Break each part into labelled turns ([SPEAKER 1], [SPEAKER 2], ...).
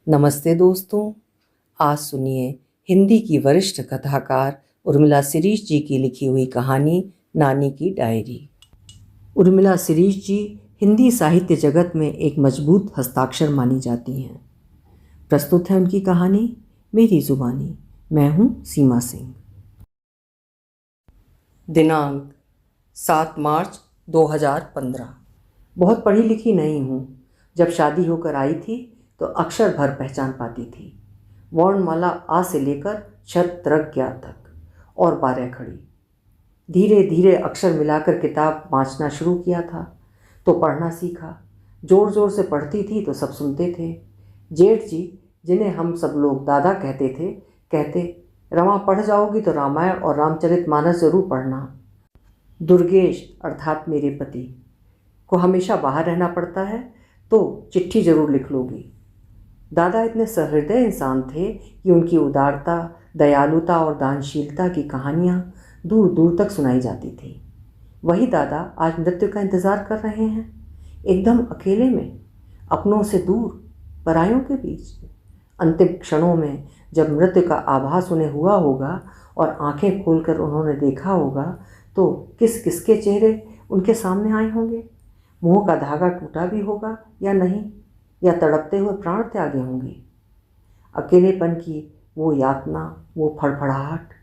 [SPEAKER 1] नमस्ते दोस्तों, आज सुनिए हिंदी की वरिष्ठ कथाकार उर्मिला शिरीष जी की लिखी हुई कहानी नानी की डायरी। उर्मिला शिरीष जी हिंदी साहित्य जगत में एक मजबूत हस्ताक्षर मानी जाती हैं। प्रस्तुत है उनकी कहानी मेरी जुबानी। मैं हूँ सीमा सिंह। दिनांक 7 मार्च 2015। बहुत पढ़ी लिखी नहीं हूँ। जब शादी होकर आई थी तो अक्षर भर पहचान पाती थी। वर्णमाला आ से लेकर शत्रज्ञ तक और 12 खड़ी। धीरे धीरे अक्षर मिलाकर किताब बाँचना शुरू किया था तो पढ़ना सीखा। जोर जोर से पढ़ती थी तो सब सुनते थे। जेठ जी, जिन्हें हम सब लोग दादा कहते थे, कहते, रमा पढ़ जाओगी तो रामायण और रामचरितमानस जरूर पढ़ना। दुर्गेश अर्थात मेरे पति को हमेशा बाहर रहना पड़ता है तो चिट्ठी जरूर लिख लोगी। दादा इतने सहृदय इंसान थे कि उनकी उदारता, दयालुता और दानशीलता की कहानियाँ दूर दूर तक सुनाई जाती थी। वही दादा आज मृत्यु का इंतज़ार कर रहे हैं, एकदम अकेले में, अपनों से दूर, परायों के बीच। अंतिम क्षणों में जब मृत्यु का आभास उन्हें हुआ होगा और आंखें खोलकर उन्होंने देखा होगा तो किस किसके चेहरे उनके सामने आए होंगे। मुँह का धागा टूटा भी होगा या नहीं, या तड़पते हुए प्राण त्यागे होंगे। अकेलेपन की वो यातना, वो फड़फड़ाहट।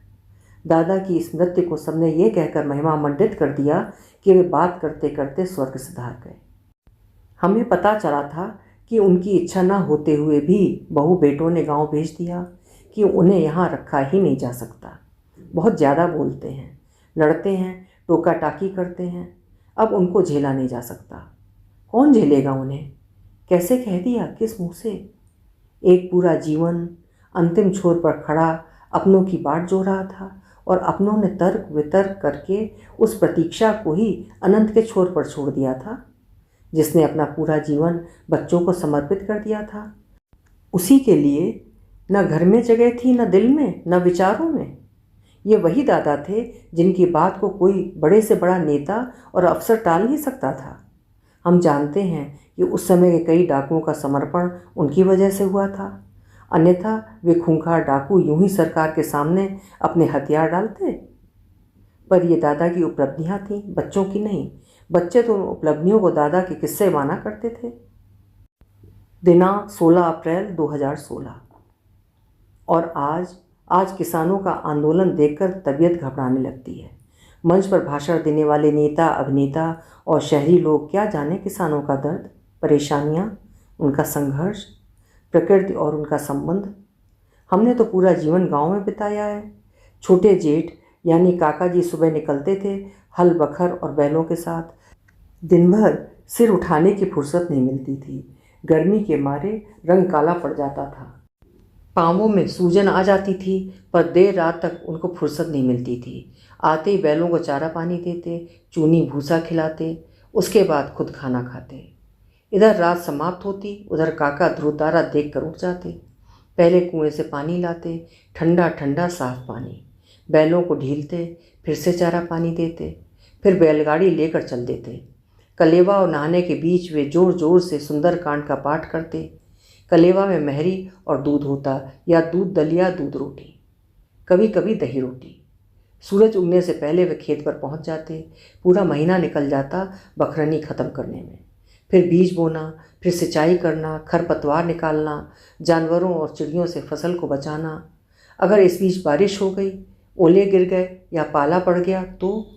[SPEAKER 1] दादा की इस मृत्यु को सबने ये कहकर महिमा मंडित कर दिया कि वे बात करते करते स्वर्ग सिधार गए। हमें पता चला था कि उनकी इच्छा न होते हुए भी बहू बेटों ने गांव भेज दिया कि उन्हें यहाँ रखा ही नहीं जा सकता। बहुत ज़्यादा बोलते हैं, लड़ते हैं, टोका टाकी करते हैं। अब उनको झेला नहीं जा सकता। कौन झेलेगा उन्हें? कैसे कह दिया, किस मुँह से? एक पूरा जीवन अंतिम छोर पर खड़ा अपनों की बाट जो रहा था और अपनों ने तर्क वितर्क करके उस प्रतीक्षा को ही अनंत के छोर पर छोड़ दिया था। जिसने अपना पूरा जीवन बच्चों को समर्पित कर दिया था, उसी के लिए न घर में जगह थी, न दिल में, न विचारों में। ये वही दादा थे जिनकी बात को कोई बड़े से बड़ा नेता और अफसर टाल नहीं सकता था। हम जानते हैं कि उस समय के कई डाकुओं का समर्पण उनकी वजह से हुआ था, अन्यथा वे खूंखार डाकू यूं ही सरकार के सामने अपने हथियार डालते। पर ये दादा की उपलब्धियां थीं, बच्चों की नहीं। बच्चे तो उन उपलब्धियों को दादा के किस्से माना करते थे। दिनांक 16 अप्रैल 2016। और आज किसानों का आंदोलन देखकर तबीयत घबराने लगती है। मंच पर भाषण देने वाले नेता, अभिनेता और शहरी लोग क्या जाने किसानों का दर्द, परेशानियाँ, उनका संघर्ष, प्रकृति और उनका संबंध। हमने तो पूरा जीवन गांव में बिताया है। छोटे जेठ यानी काका जी सुबह निकलते थे हल बखर और बैलों के साथ। दिन भर सिर उठाने की फुर्सत नहीं मिलती थी। गर्मी के मारे रंग काला पड़ जाता था, पाँवों में सूजन आ जाती थी, पर देर रात तक उनको फुर्सत नहीं मिलती थी। आते ही बैलों को चारा पानी देते, चूनी भूसा खिलाते, उसके बाद खुद खाना खाते। इधर रात समाप्त होती, उधर काका ध्रुवतारा देख कर उठ जाते। पहले कुएं से पानी लाते, ठंडा ठंडा साफ पानी। बैलों को ढीलते, फिर से चारा पानी देते, फिर बैलगाड़ी लेकर चल देते। कलेवा और नहाने के बीच वे जोर जोर से सुंदरकांड का पाठ करते। कलेवा में महरी और दूध होता, या दूध दलिया, दूध रोटी, कभी कभी दही रोटी। सूरज उगने से पहले वे खेत पर पहुंच जाते। पूरा महीना निकल जाता बखरनी ख़त्म करने में। फिर बीज बोना, फिर सिंचाई करना, खरपतवार निकालना, जानवरों और चिड़ियों से फसल को बचाना। अगर इस बीच बारिश हो गई, ओले गिर गए या पाला पड़ गया तो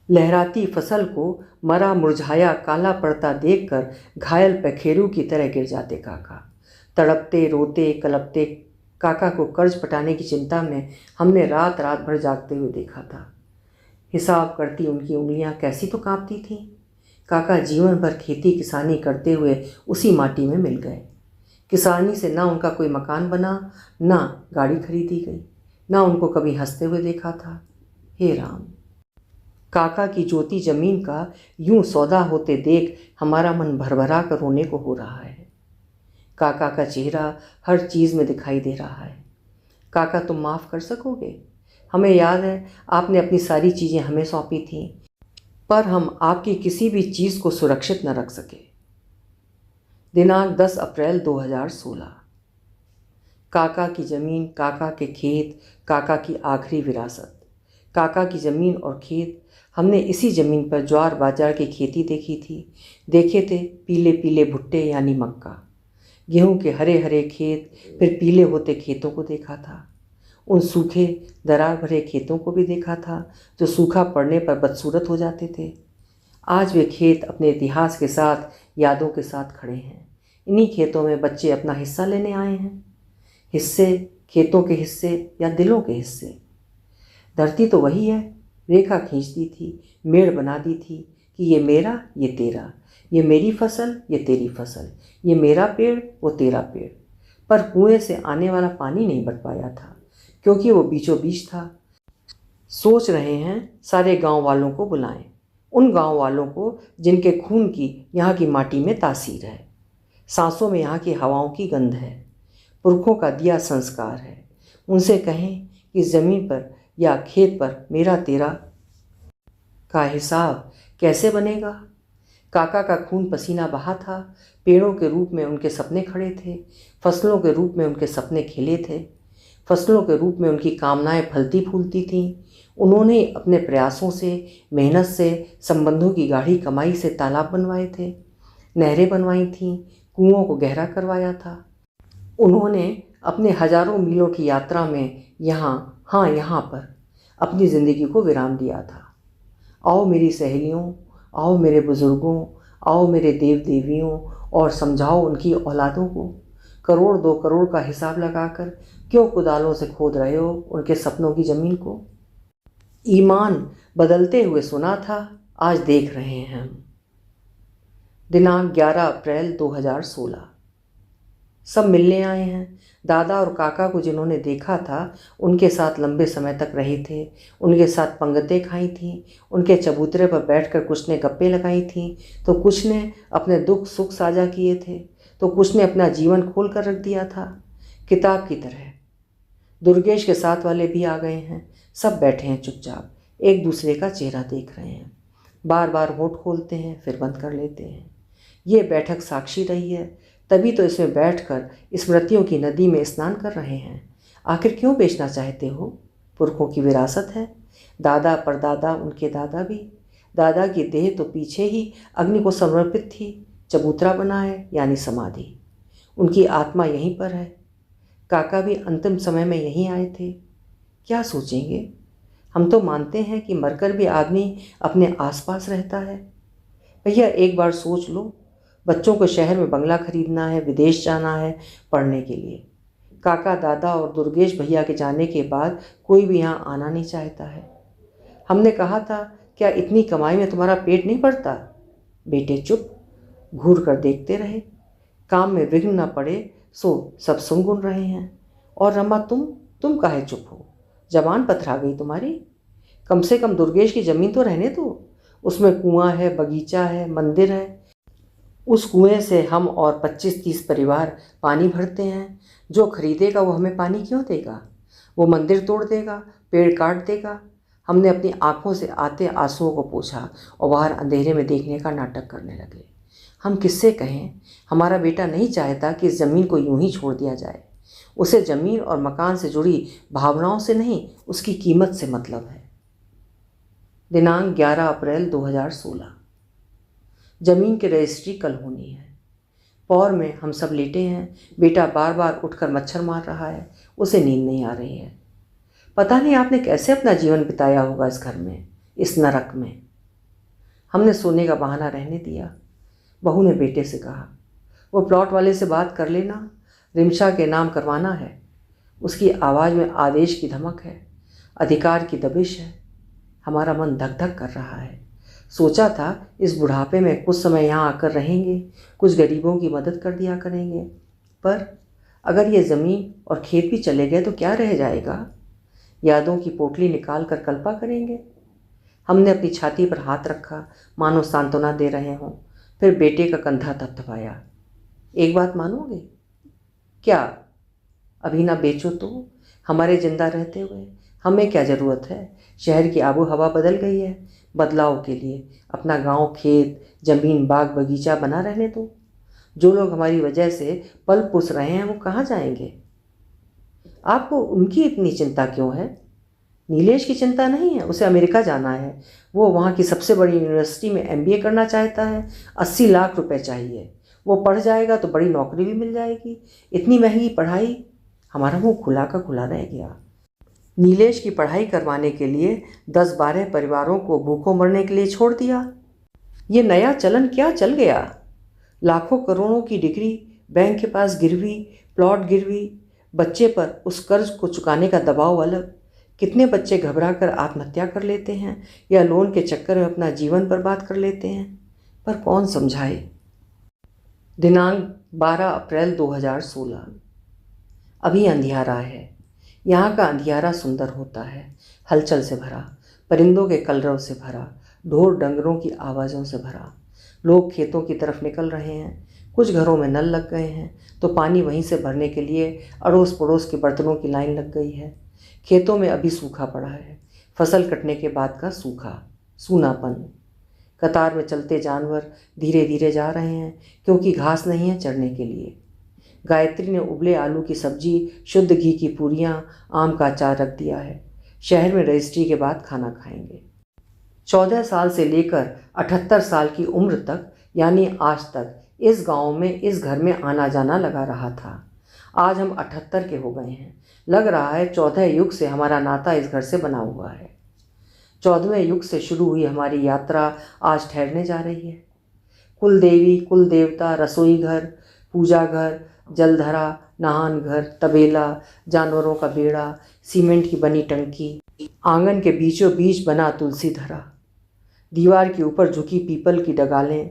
[SPEAKER 1] लहराती फसल को मरा मुरझाया काला पड़ता देखकर घायल पखेरू की तरह गिर जाते काका। तड़पते, रोते, कलपते काका को कर्ज पटाने की चिंता में हमने रात रात भर जागते हुए देखा था। हिसाब करती उनकी उंगलियां कैसी तो कांपती थीं। काका जीवन भर खेती किसानी करते हुए उसी माटी में मिल गए। किसानी से ना उनका कोई मकान बना, ना गाड़ी खरीदी गई, ना उनको कभी हंसते हुए देखा था। हे राम! काका की ज्योति जमीन का यूं सौदा होते देख हमारा मन भरभरा कर रोने को हो रहा है। काका का चेहरा हर चीज़ में दिखाई दे रहा है। काका, तुम माफ़ कर सकोगे? हमें याद है आपने अपनी सारी चीज़ें हमें सौंपी थीं, पर हम आपकी किसी भी चीज़ को सुरक्षित न रख सके। दिनांक 10 अप्रैल 2016। काका की ज़मीन, काका के खेत, काका की आखिरी विरासत। काका की ज़मीन और खेत, हमने इसी ज़मीन पर ज्वार बाजरा की खेती देखी थी। देखे थे पीले पीले भुट्टे यानी मक्का, गेहूं के हरे हरे खेत, फिर पीले होते खेतों को देखा था। उन सूखे दरार भरे खेतों को भी देखा था जो सूखा पड़ने पर बदसूरत हो जाते थे। आज वे खेत अपने इतिहास के साथ, यादों के साथ खड़े हैं। इन्हीं खेतों में बच्चे अपना हिस्सा लेने आए हैं। हिस्से, खेतों के हिस्से या दिलों के हिस्से। धरती तो वही है, रेखा खींच दी थी, मेड़ बना दी थी कि ये मेरा, ये तेरा, ये मेरी फसल, ये तेरी फसल, ये मेरा पेड़, वो तेरा पेड़। पर कुएं से आने वाला पानी नहीं बट पाया था, क्योंकि वो बीचों बीच था। सोच रहे हैं सारे गांव वालों को बुलाएं, उन गांव वालों को जिनके खून की यहाँ की माटी में तासीर है, सांसों में यहाँ की हवाओं की गंध है, पुरखों का दिया संस्कार है। उनसे कहें कि ज़मीन पर या खेत पर मेरा तेरा का हिसाब कैसे बनेगा। काका का खून पसीना बहा था, पेड़ों के रूप में उनके सपने खड़े थे, फसलों के रूप में उनके सपने खिले थे, फसलों के रूप में उनकी कामनाएं फलती फूलती थीं। उन्होंने अपने प्रयासों से, मेहनत से, संबंधों की गाढ़ी कमाई से तालाब बनवाए थे, नहरें बनवाई थीं, कुओं को गहरा करवाया था। उन्होंने अपने हजारों मीलों की यात्रा में यहाँ, हाँ यहाँ पर अपनी ज़िंदगी को विराम दिया था। आओ मेरी सहेलियों, आओ मेरे बुज़ुर्गों, आओ मेरे देव देवियों और समझाओ उनकी औलादों को। करोड़ 2 करोड़ का हिसाब लगाकर क्यों कुदालों से खोद रहे हो उनके सपनों की ज़मीन को। ईमान बदलते हुए सुना था, आज देख रहे हैं हम। दिनांक 11 अप्रैल 2016। सब मिलने आए हैं। दादा और काका को जिन्होंने देखा था, उनके साथ लंबे समय तक रहे थे, उनके साथ पंगतें खाई थीं, उनके चबूतरे पर बैठकर कुछ ने गप्पे लगाई थीं, तो कुछ ने अपने दुख सुख साझा किए थे, तो कुछ ने अपना जीवन खोल कर रख दिया था, किताब की तरह। दुर्गेश के साथ वाले भी आ गए हैं। सब बैठे हैं चुपचाप, एक दूसरे का चेहरा देख रहे हैं। बार बार होठ खोलते हैं, फिर बंद कर लेते हैं। ये बैठक साक्षी रही है, तभी तो इसमें बैठकर स्मृतियों की नदी में स्नान कर रहे हैं। आखिर क्यों बेचना चाहते हो? पुरखों की विरासत है, दादा परदादा, उनके दादा भी। दादा की देह तो पीछे ही अग्नि को समर्पित थी, चबूतरा बना है यानी समाधि। उनकी आत्मा यहीं पर है। काका भी अंतिम समय में यहीं आए थे। क्या सोचेंगे? हम तो मानते हैं कि मरकर भी आदमी अपने आसपास रहता है। भैया एक बार सोच लो, बच्चों को शहर में बंगला खरीदना है, विदेश जाना है पढ़ने के लिए। काका, दादा और दुर्गेश भैया के जाने के बाद कोई भी यहाँ आना नहीं चाहता है। हमने कहा था, क्या इतनी कमाई में तुम्हारा पेट नहीं भरता? बेटे चुप, घूर कर देखते रहे। काम में विघ्न न पड़े सो सब सुन गुन रहे हैं। और रमा, तुम काहे चुप हो? जबान पथरा गई तुम्हारी? कम से कम दुर्गेश की ज़मीन तो रहने दो। उसमें कुआं है, बगीचा है, मंदिर है। उस कुएं से हम और 25-30 परिवार पानी भरते हैं। जो खरीदेगा वो हमें पानी क्यों देगा? वो मंदिर तोड़ देगा, पेड़ काट देगा। हमने अपनी आंखों से आते आंसुओं को पोंछा और बाहर अंधेरे में देखने का नाटक करने लगे। हम किससे कहें? हमारा बेटा नहीं चाहता कि इस ज़मीन को यूं ही छोड़ दिया जाए। उसे ज़मीन और मकान से जुड़ी भावनाओं से नहीं, उसकी कीमत से मतलब है। दिनांक 11 अप्रैल 2016। ज़मीन की रजिस्ट्री कल होनी है। पौर में हम सब लेटे हैं। बेटा बार बार उठकर मच्छर मार रहा है, उसे नींद नहीं आ रही है। पता नहीं आपने कैसे अपना जीवन बिताया होगा इस घर में, इस नरक में। हमने सोने का बहाना रहने दिया। बहू ने बेटे से कहा, वो प्लॉट वाले से बात कर लेना, रिमशा के नाम करवाना है। उसकी आवाज़ में आदेश की धमक है, अधिकार की दबिश है। हमारा मन धक धक कर रहा है। सोचा था इस बुढ़ापे में कुछ समय यहाँ आकर रहेंगे, कुछ गरीबों की मदद कर दिया करेंगे। पर अगर ये ज़मीन और खेत भी चले गए तो क्या रह जाएगा? यादों की पोटली निकाल कर कल्पा करेंगे। हमने अपनी छाती पर हाथ रखा, मानो सांत्वना दे रहे हों। फिर बेटे का कंधा थपथपाया। एक बात मानोगे? क्या? अभी ना बेचो तो? हमारे जिंदा रहते हुए हमें क्या ज़रूरत है? शहर की आबो हवा बदल गई है। बदलाव के लिए अपना गांव, खेत, ज़मीन, बाग बगीचा बना रहने दो। जो लोग हमारी वजह से पल पुस रहे हैं वो कहाँ जाएंगे? आपको उनकी इतनी चिंता क्यों है? नीलेश की चिंता नहीं है, उसे अमेरिका जाना है। वो वहाँ की सबसे बड़ी यूनिवर्सिटी में MBA करना चाहता है। 80 लाख रुपए चाहिए। वो पढ़ जाएगा तो बड़ी नौकरी भी मिल जाएगी। इतनी महंगी पढ़ाई। हमारा मुंह खुला का खुला रह गया। नीलेश की पढ़ाई करवाने के लिए 10-12 परिवारों को भूखों मरने के लिए छोड़ दिया। ये नया चलन क्या चल गया? लाखों करोड़ों की डिग्री बैंक के पास गिरवी, प्लॉट गिरवी, बच्चे पर उस कर्ज को चुकाने का दबाव अलग। कितने बच्चे घबरा कर आत्महत्या कर लेते हैं या लोन के चक्कर में अपना जीवन बर्बाद कर लेते हैं, पर कौन समझाए। दिनांक 12 अप्रैल 2016। अभी अंधियारा है। यहाँ का अंधियारा सुंदर होता है, हलचल से भरा, परिंदों के कलरव से भरा, ढोर डंगरों की आवाज़ों से भरा। लोग खेतों की तरफ निकल रहे हैं। कुछ घरों में नल लग गए हैं तो पानी वहीं से भरने के लिए अड़ोस पड़ोस के बर्तनों की लाइन लग गई है। खेतों में अभी सूखा पड़ा है, फसल कटने के बाद का सूखा, सूनापन। कतार में चलते जानवर धीरे धीरे जा रहे हैं क्योंकि घास नहीं है चरने के लिए। गायत्री ने उबले आलू की सब्जी, शुद्ध घी की पूरियाँ, आम का अचार रख दिया है। शहर में रजिस्ट्री के बाद खाना खाएंगे। 14 साल से लेकर 78 साल की उम्र तक, यानी आज तक, इस गांव में, इस घर में आना जाना लगा रहा था। आज हम 78 के हो गए हैं। लग रहा है 14 युग से हमारा नाता इस घर से बना हुआ है। 14वें युग से शुरू हुई हमारी यात्रा आज ठहरने जा रही है। कुल देवी, कुल देवता, रसोई घर, पूजा घर, जलधरा, नहान घर, तबेला, जानवरों का बेड़ा, सीमेंट की बनी टंकी, आंगन के बीचों बीच बना तुलसी धरा, दीवार के ऊपर झुकी पीपल की डगालें,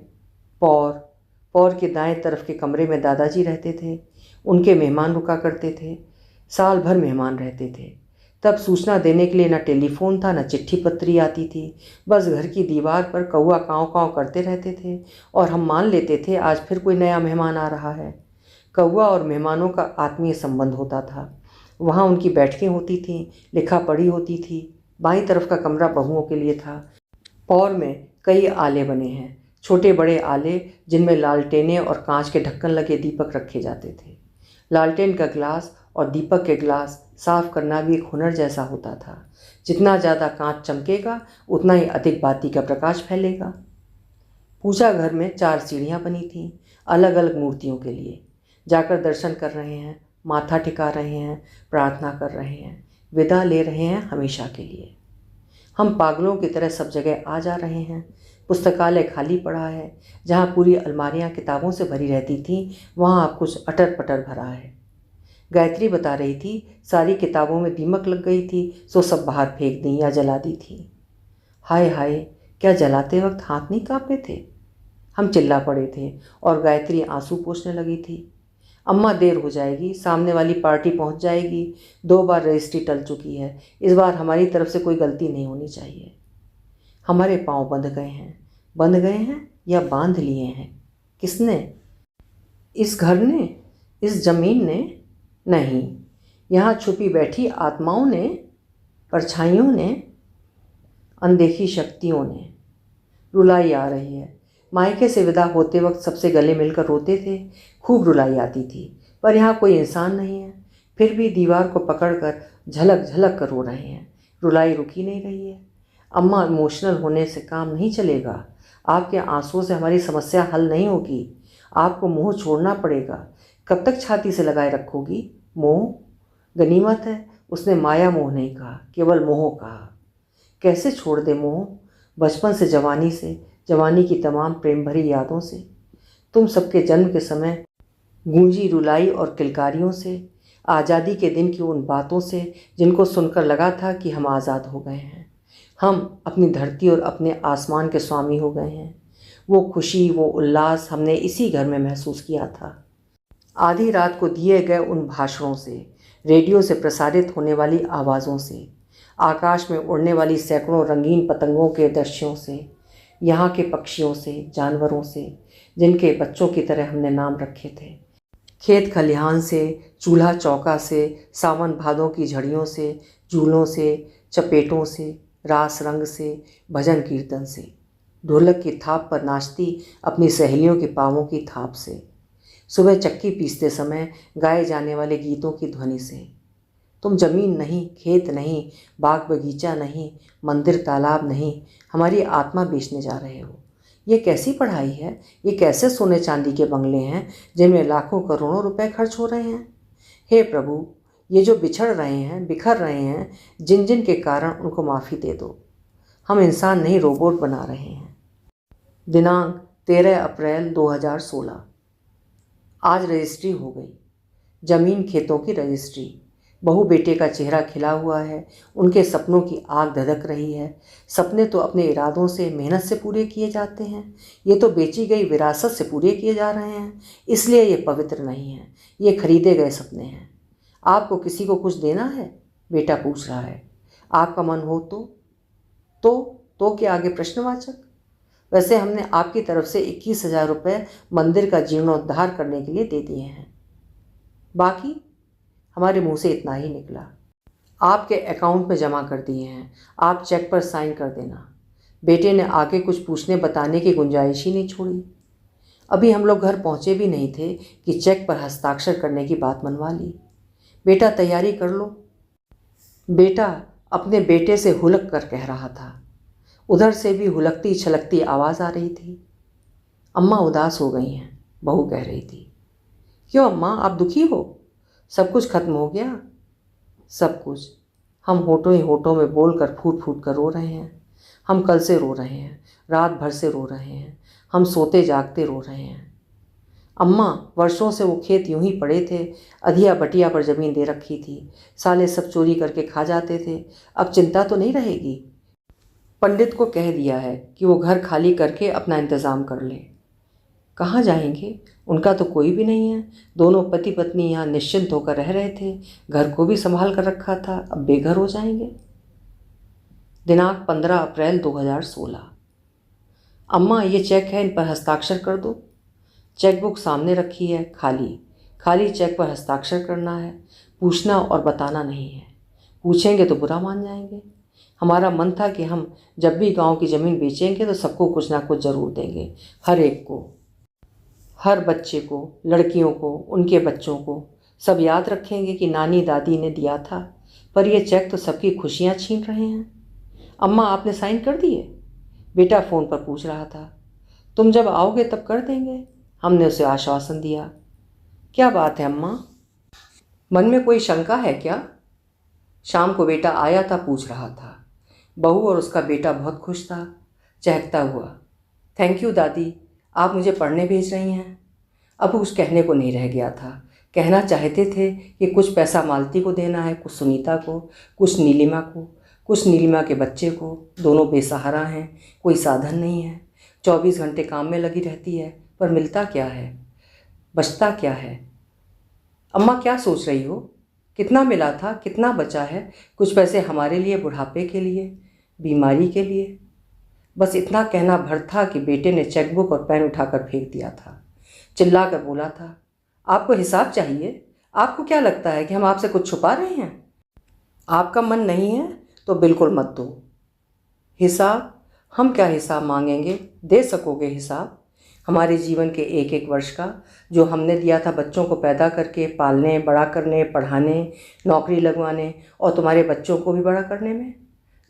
[SPEAKER 1] पौर के दाएं तरफ के कमरे में दादाजी रहते थे। उनके मेहमान रुका करते थे। साल भर मेहमान रहते थे। तब सूचना देने के लिए न टेलीफोन था, न चिट्ठी पत्री आती थी। बस घर की दीवार पर कौआ काँव काँव करते रहते थे और हम मान लेते थे आज फिर कोई नया मेहमान आ रहा है। कौआ और मेहमानों का आत्मीय संबंध होता था। वहाँ उनकी बैठकें होती थीं, लिखा पढ़ी होती थी। बाईं तरफ का कमरा बहुओं के लिए था। पौर में कई आले बने हैं, छोटे बड़े आले, जिनमें लालटेनें और कांच के ढक्कन लगे दीपक रखे जाते थे। लालटेन का ग्लास और दीपक के ग्लास साफ करना भी एक हुनर जैसा होता था। जितना ज़्यादा कांच चमकेगा उतना ही अधिक बाती का प्रकाश फैलेगा। पूजा घर में 4 सीढ़ियाँ बनी थीं, अलग अलग मूर्तियों के लिए। जाकर दर्शन कर रहे हैं, माथा टिका रहे हैं, प्रार्थना कर रहे हैं, विदा ले रहे हैं हमेशा के लिए। हम पागलों की तरह सब जगह आ जा रहे हैं। पुस्तकालय खाली पड़ा है। जहाँ पूरी अलमारियाँ किताबों से भरी रहती थीं, वहाँ अब कुछ अटर पटर भरा है। गायत्री बता रही थी सारी किताबों में दीमक लग गई थी, सो सब बाहर फेंक दी या जला दी थी। हाय हाय, क्या जलाते वक्त हाथ नहीं काँपे थे? हम चिल्ला पड़े थे और गायत्री आंसू पोंछने लगी थी। अम्मा, देर हो जाएगी, सामने वाली पार्टी पहुंच जाएगी। 2 बार रजिस्ट्री टल चुकी है, इस बार हमारी तरफ से कोई गलती नहीं होनी चाहिए। हमारे पांव बंध गए हैं या बांध लिए हैं? किसने? इस घर ने? इस जमीन ने? नहीं, यहाँ छुपी बैठी आत्माओं ने, परछाइयों ने, अनदेखी शक्तियों ने। रुलाई आ रही है। मायके से विदा होते वक्त सबसे गले मिलकर रोते थे, खूब रुलाई आती थी, पर यहाँ कोई इंसान नहीं है। फिर भी दीवार को पकड़कर झलक झलक कर रो रहे हैं। रुलाई रुकी नहीं रही है। अम्मा, इमोशनल होने से काम नहीं चलेगा। आपके आंसुओं से हमारी समस्या हल नहीं होगी। आपको मोह छोड़ना पड़ेगा। कब तक छाती से लगाए रखोगी? मोह गनीमत है। उसने माया मोह नहीं कहा, केवल मोह कहा। कैसे छोड़ दे मोह? बचपन से, जवानी की तमाम प्रेम भरी यादों से, तुम सबके जन्म के समय गूंजी रुलाई और किलकारियों से, आज़ादी के दिन की उन बातों से जिनको सुनकर लगा था कि हम आज़ाद हो गए हैं। हम अपनी धरती और अपने आसमान के स्वामी हो गए हैं। वो खुशी, वो उल्लास हमने इसी घर में महसूस किया था। आधी रात को दिए गए उन भाषणों से, रेडियो से प्रसारित होने वाली आवाज़ों से, आकाश में उड़ने वाली सैकड़ों रंगीन पतंगों के दृश्यों से, यहाँ के पक्षियों से, जानवरों से, जिनके बच्चों की तरह हमने नाम रखे थे, खेत खलिहान से, चूल्हा चौका से, सावन भादों की झड़ियों से, झूलों से, चपेटों से, रास रंग से, भजन कीर्तन से, ढोलक की थाप पर नाचती अपनी सहेलियों के पाँवों की थाप से, सुबह चक्की पीसते समय गाए जाने वाले गीतों की ध्वनि से, तुम जमीन नहीं, खेत नहीं, बाग बगीचा नहीं, मंदिर तालाब नहीं, हमारी आत्मा बेचने जा रहे हो। ये कैसी पढ़ाई है? ये कैसे सोने चांदी के बंगले हैं जिनमें लाखों करोड़ों रुपए खर्च हो रहे हैं? हे प्रभु, ये जो बिछड़ रहे हैं, बिखर रहे हैं, जिन जिन के कारण, उनको माफ़ी दे दो। हम इंसान नहीं, रोबोट बना रहे हैं। दिनांक 13 अप्रैल 2016। आज रजिस्ट्री हो गई, ज़मीन खेतों की रजिस्ट्री। बहू बेटे का चेहरा खिला हुआ है, उनके सपनों की आग धधक रही है। सपने तो अपने इरादों से, मेहनत से पूरे किए जाते हैं, ये तो बेची गई विरासत से पूरे किए जा रहे हैं, इसलिए ये पवित्र नहीं है, ये खरीदे गए सपने हैं। आपको किसी को कुछ देना है? बेटा पूछ रहा है। आपका मन हो तो के आगे प्रश्नवाचक। वैसे हमने आपकी तरफ से 21,000 रुपये मंदिर का जीर्णोद्धार करने के लिए दे दिए हैं। बाकी हमारे मुंह से इतना ही निकला। आपके अकाउंट में जमा कर दिए हैं, आप चेक पर साइन कर देना। बेटे ने आगे कुछ पूछने बताने की गुंजाइश ही नहीं छोड़ी। अभी हम लोग घर पहुंचे भी नहीं थे कि चेक पर हस्ताक्षर करने की बात मनवा ली। बेटा तैयारी कर लो। बेटा अपने बेटे से हुलक कर कह रहा था। उधर से भी हुलकती छलकती आवाज़ आ रही थी। अम्मा उदास हो गई हैं, बहू कह रही थी। क्यों अम्मा, आप दुखी हो? सब कुछ खत्म हो गया? सब कुछ। हम होठों ही होठों में बोलकर फूट फूट कर रो रहे हैं। हम कल से रो रहे हैं, रात भर से रो रहे हैं, हम सोते जागते रो रहे हैं। अम्मा, वर्षों से वो खेत यूं ही पड़े थे, अधिया बटिया पर ज़मीन दे रखी थी, साले सब चोरी करके खा जाते थे। अब चिंता तो नहीं रहेगी। पंडित को कह दिया है कि वो घर खाली करके अपना इंतज़ाम कर ले। कहाँ जाएंगे? उनका तो कोई भी नहीं है। दोनों पति पत्नी यहाँ निश्चिंत होकर रह रहे थे, घर को भी संभाल कर रखा था, अब बेघर हो जाएंगे। दिनांक 15 अप्रैल 2016। अम्मा, ये चेक है, इन पर हस्ताक्षर कर दो। चेक बुक सामने रखी है, खाली खाली चेक पर हस्ताक्षर करना है। पूछना और बताना नहीं है, पूछेंगे तो बुरा मान जाएंगे। हमारा मन था कि हम जब भी गांव की ज़मीन बेचेंगे तो सबको कुछ ना कुछ ज़रूर देंगे, हर एक को, हर बच्चे को, लड़कियों को, उनके बच्चों को। सब याद रखेंगे कि नानी दादी ने दिया था। पर ये चेक तो सबकी खुशियाँ छीन रहे हैं। अम्मा, आपने साइन कर दिए? बेटा फ़ोन पर पूछ रहा था। तुम जब आओगे तब कर देंगे, हमने उसे आश्वासन दिया। क्या बात है अम्मा, मन में कोई शंका है क्या? शाम को बेटा आया था, पूछ रहा था। बहू और उसका बेटा बहुत खुश था, चहकता हुआ। थैंक यू दादी, आप मुझे पढ़ने भेज रही हैं। अब कुछ कहने को नहीं रह गया था। कहना चाहते थे कि कुछ पैसा मालती को देना है, कुछ सुनीता को, कुछ नीलिमा को, कुछ नीलिमा के बच्चे को। दोनों बेसहारा हैं, कोई साधन नहीं है, 24 घंटे काम में लगी रहती है, पर मिलता क्या है, बचता क्या है? अम्मा, क्या सोच रही हो? कितना मिला था, कितना बचा है? कुछ पैसे हमारे लिए, बुढ़ापे के लिए, बीमारी के लिए। बस इतना कहना भर था कि बेटे ने चेकबुक और पेन उठाकर फेंक दिया था। चिल्ला कर बोला था, आपको हिसाब चाहिए? आपको क्या लगता है कि हम आपसे कुछ छुपा रहे हैं? आपका मन नहीं है तो बिल्कुल मत दो। हिसाब? हम क्या हिसाब मांगेंगे? दे सकोगे हिसाब? हमारे जीवन के एक एक वर्ष का, जो हमने दिया था बच्चों को पैदा करके, पालने, बड़ा करने, पढ़ाने, नौकरी लगवाने और तुम्हारे बच्चों को भी बड़ा करने में,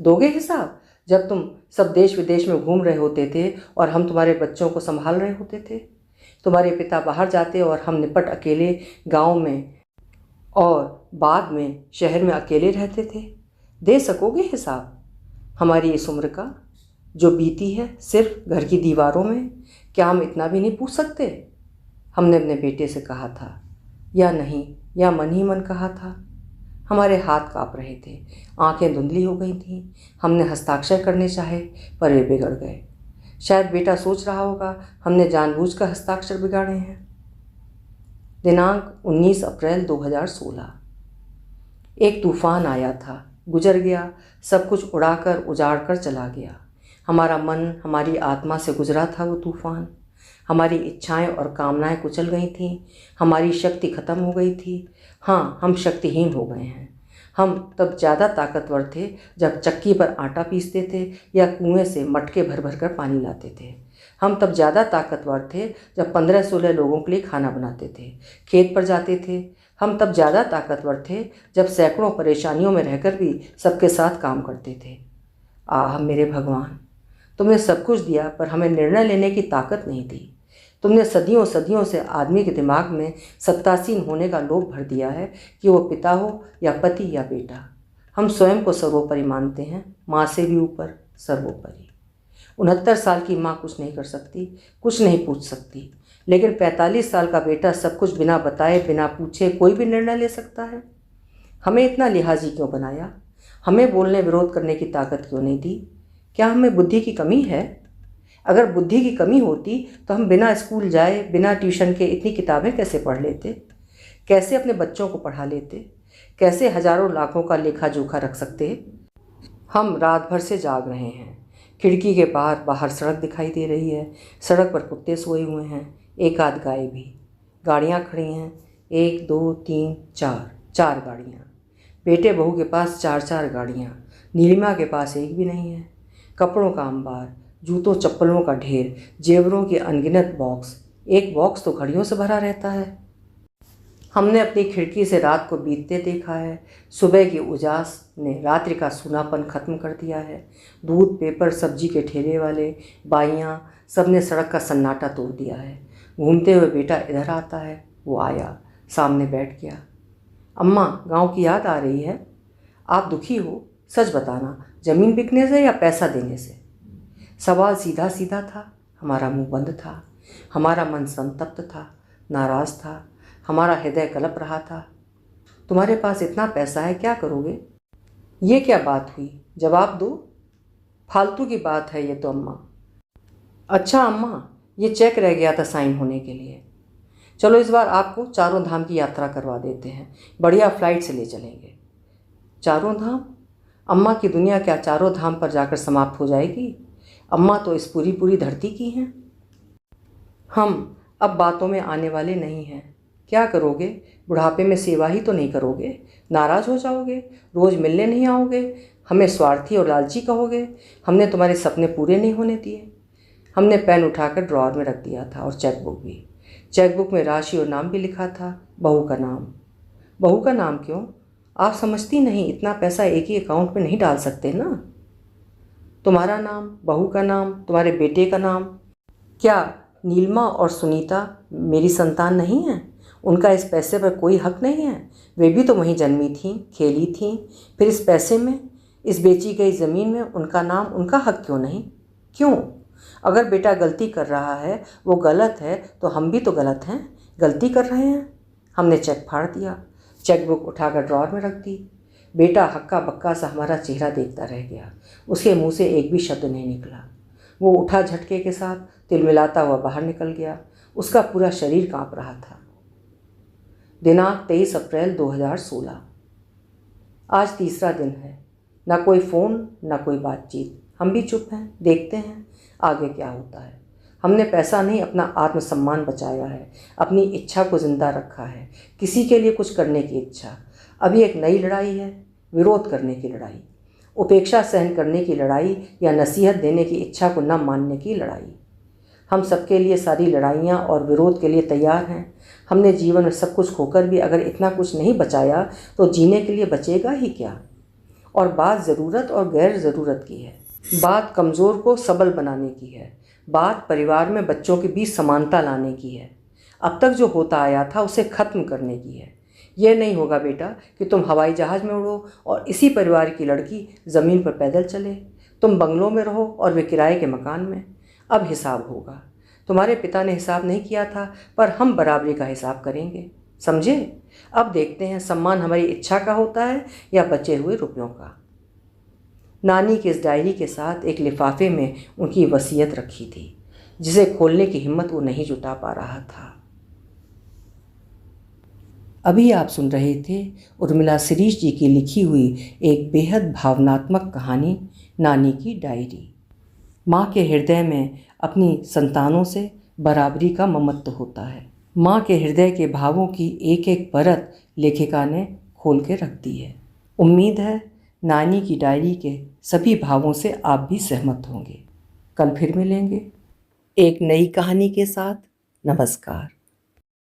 [SPEAKER 1] दोगे हिसाब? जब तुम सब देश विदेश में घूम रहे होते थे और हम तुम्हारे बच्चों को संभाल रहे होते थे, तुम्हारे पिता बाहर जाते और हम निपट अकेले गांव में और बाद में शहर में अकेले रहते थे, दे सकोगे हिसाब? हमारी इस उम्र का जो बीती है सिर्फ घर की दीवारों में, क्या हम इतना भी नहीं पूछ सकते? हमने अपने बेटे से कहा था, या नहीं, या मन ही मन कहा था। हमारे हाथ काँप रहे थे, आंखें धुंधली हो गई थीं। हमने हस्ताक्षर करने चाहे पर वे बिगड़ गए। शायद बेटा सोच रहा होगा हमने जानबूझकर हस्ताक्षर बिगाड़े हैं। दिनांक 19 अप्रैल 2016। एक तूफान आया था, गुजर गया, सब कुछ उड़ाकर उजाड़ कर चला गया। हमारा मन, हमारी आत्मा से गुजरा था वो तूफान। हमारी इच्छाएं और कामनाएं कुचल गई थीं, हमारी शक्ति खत्म हो गई थी। हाँ, हम शक्तिहीन हो गए हैं। हम तब ज़्यादा ताकतवर थे जब चक्की पर आटा पीसते थे या कुएं से मटके भर भर कर पानी लाते थे। हम तब ज़्यादा ताकतवर थे जब 15-16 लोगों के लिए खाना बनाते थे, खेत पर जाते थे, हम तब ज़्यादा ताकतवर थे जब सैकड़ों परेशानियों में रहकर भी सबके साथ काम करते थे। आह मेरे भगवान, तुमने सब कुछ दिया पर हमें निर्णय लेने की ताकत नहीं दी। तुमने सदियों सदियों से आदमी के दिमाग में सत्तासीन होने का लोभ भर दिया है कि वो पिता हो या पति या बेटा। हम स्वयं को सर्वोपरि मानते हैं, माँ से भी ऊपर, सर्वोपरि। 69 साल की माँ कुछ नहीं कर सकती, कुछ नहीं पूछ सकती, लेकिन 45 साल का बेटा सब कुछ बिना बताए बिना पूछे कोई भी निर्णय ले सकता है। हमें इतना लिहाजी क्यों बनाया? हमें बोलने विरोध करने की ताकत क्यों नहीं दी? क्या हमें बुद्धि की कमी है? अगर बुद्धि की कमी होती तो हम बिना स्कूल जाए बिना ट्यूशन के इतनी किताबें कैसे पढ़ लेते? कैसे अपने बच्चों को पढ़ा लेते? कैसे हजारों लाखों का लेखा जोखा रख सकते? हम रात भर से जाग रहे हैं। खिड़की के पार बाहर सड़क दिखाई दे रही है। सड़क पर कुत्ते सोए हुए हैं, एक आध गाय भी। गाड़ियाँ खड़ी हैं, 1 2 3 4, 4 गाड़ियाँ। बेटे बहू के पास 4 गाड़ियाँ। नीलिमा के पास एक भी नहीं है। कपड़ों का अंबार, जूतों चप्पलों का ढेर, जेवरों के अनगिनत बॉक्स। एक बॉक्स तो घड़ियों से भरा रहता है। हमने अपनी खिड़की से रात को बीतते देखा है। सुबह की उजास ने रात्रि का सूनापन खत्म कर दिया है। दूध, पेपर, सब्जी के ठेले वाले, बाइयाँ, सब ने सड़क का सन्नाटा तोड़ दिया है। घूमते हुए बेटा इधर आता है। वो आया, सामने बैठ गया। अम्मा, गांव की याद आ रही है? आप दुखी हो? सच बताना, ज़मीन बिकने से या पैसा देने से? सवाल सीधा सीधा था। हमारा मुंह बंद था। हमारा मन संतप्त था, नाराज़ था। हमारा हृदय कलप रहा था। तुम्हारे पास इतना पैसा है, क्या करोगे? ये क्या बात हुई? जवाब दो। फालतू की बात है ये तो अम्मा। अच्छा अम्मा, ये चेक रह गया था साइन होने के लिए। चलो इस बार आपको चारों धाम की यात्रा करवा देते हैं, बढ़िया फ्लाइट से ले चलेंगे। चारों धाम? अम्मा की दुनिया क्या चारों धाम पर जाकर समाप्त हो जाएगी? अम्मा तो इस पूरी धरती की हैं। हम अब बातों में आने वाले नहीं हैं। क्या करोगे? बुढ़ापे में सेवा ही तो नहीं करोगे? नाराज़ हो जाओगे? रोज़ मिलने नहीं आओगे? हमें स्वार्थी और लालची कहोगे? हमने तुम्हारे सपने पूरे नहीं होने दिए। हमने पेन उठाकर ड्रॉअर में रख दिया था, और चेकबुक भी। चेकबुक में राशि और नाम भी लिखा था, बहू का नाम। बहू का नाम क्यों? आप समझती नहीं, इतना पैसा एक ही अकाउंट में नहीं डाल सकते ना। तुम्हारा नाम, बहू का नाम, तुम्हारे बेटे का नाम। क्या नीलिमा और सुनीता मेरी संतान नहीं है? उनका इस पैसे पर कोई हक नहीं है? वे भी तो वहीं जन्मी थीं, खेली थीं। फिर इस पैसे में, इस बेची गई ज़मीन में उनका नाम, उनका हक क्यों नहीं? क्यों? अगर बेटा गलती कर रहा है, वो गलत है, तो हम भी तो गलत हैं, गलती कर रहे हैं। हमने चेक फाड़ दिया, चेकबुक उठाकर ड्रॉअर में रख दी। बेटा हक्का बक्का सा हमारा चेहरा देखता रह गया। उसके मुंह से एक भी शब्द नहीं निकला। वो उठा झटके के साथ, तिलमिलाता हुआ बाहर निकल गया। उसका पूरा शरीर कांप रहा था। दिनांक 23 अप्रैल 2016। आज तीसरा दिन है। ना कोई फ़ोन, ना कोई बातचीत। हम भी चुप हैं, देखते हैं आगे क्या होता है। हमने पैसा नहीं, अपना आत्मसम्मान बचाया है, अपनी इच्छा को ज़िंदा रखा है, किसी के लिए कुछ करने की इच्छा। अभी एक नई लड़ाई है, विरोध करने की लड़ाई, उपेक्षा सहन करने की लड़ाई, या नसीहत देने की इच्छा को न मानने की लड़ाई। हम सबके लिए सारी लड़ाइयाँ और विरोध के लिए तैयार हैं। हमने जीवन में सब कुछ खोकर भी अगर इतना कुछ नहीं बचाया तो जीने के लिए बचेगा ही क्या? और बात ज़रूरत और गैर ज़रूरत की है। बात कमज़ोर को सबल बनाने की है। बात परिवार में बच्चों के बीच समानता लाने की है। अब तक जो होता आया था उसे ख़त्म करने की है। यह नहीं होगा बेटा कि तुम हवाई जहाज़ में उड़ो और इसी परिवार की लड़की ज़मीन पर पैदल चले। तुम बंगलों में रहो और वे किराए के मकान में। अब हिसाब होगा। तुम्हारे पिता ने हिसाब नहीं किया था, पर हम बराबरी का हिसाब करेंगे, समझे? अब देखते हैं सम्मान हमारी इच्छा का होता है या बचे हुए रुपयों का। नानी की इस डायरी के साथ एक लिफाफे में उनकी वसीयत रखी थी, जिसे खोलने की हिम्मत वो नहीं जुटा पा रहा था। अभी आप सुन रहे थे उर्मिला शिरीष जी की लिखी हुई एक बेहद भावनात्मक कहानी, नानी की डायरी। माँ के हृदय में अपनी संतानों से बराबरी का ममत्व होता है। माँ के हृदय के भावों की एक एक परत लेखिका ने खोल के रख दी है। उम्मीद है नानी की डायरी के सभी भावों से आप भी सहमत होंगे। कल फिर मिलेंगे एक नई कहानी के साथ। नमस्कार।